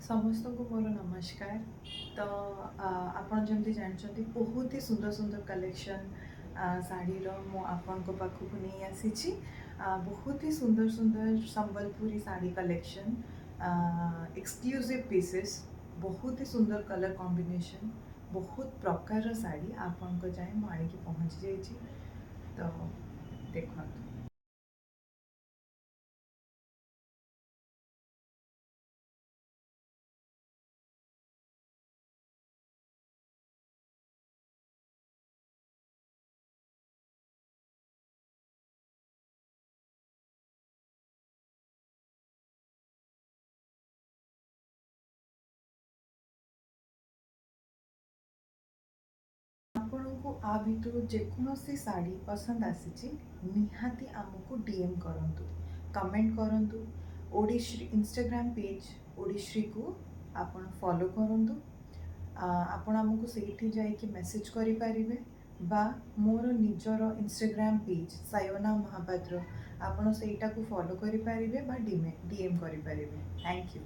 समस्त को मोर नमस्कार। तो आपण जमती जानते बहुत ही सुंदर सुंदर कलेक्शन शाढ़ीर मु आपण पाखक नहीं आसी। बहुत ही सुंदर सुंदर Sambalpuri sari collection, exclusive pieces, बहुत ही सुंदर कलर कॉम्बिनेशन, बहुत प्रकार साड़ी आपण को जाए मुझे पहुँची जाइए। तो देखो आपको आ भितर जेकोसी साड़ी पसंद आसी निहाती आमको डीएम करंतु, कमेंट करंतु। ओडिश्री इंस्टाग्राम पेज ओडिश्री को आपण फॉलो करंतु। आपण आमको सेठी जाइए मेसेज करि परिबे बा मोर निजर इंस्टाग्राम पेज सायोना महापात्र आपण सेटा को फॉलो करि परिबे बा डीएम करि परिबे। Thank you.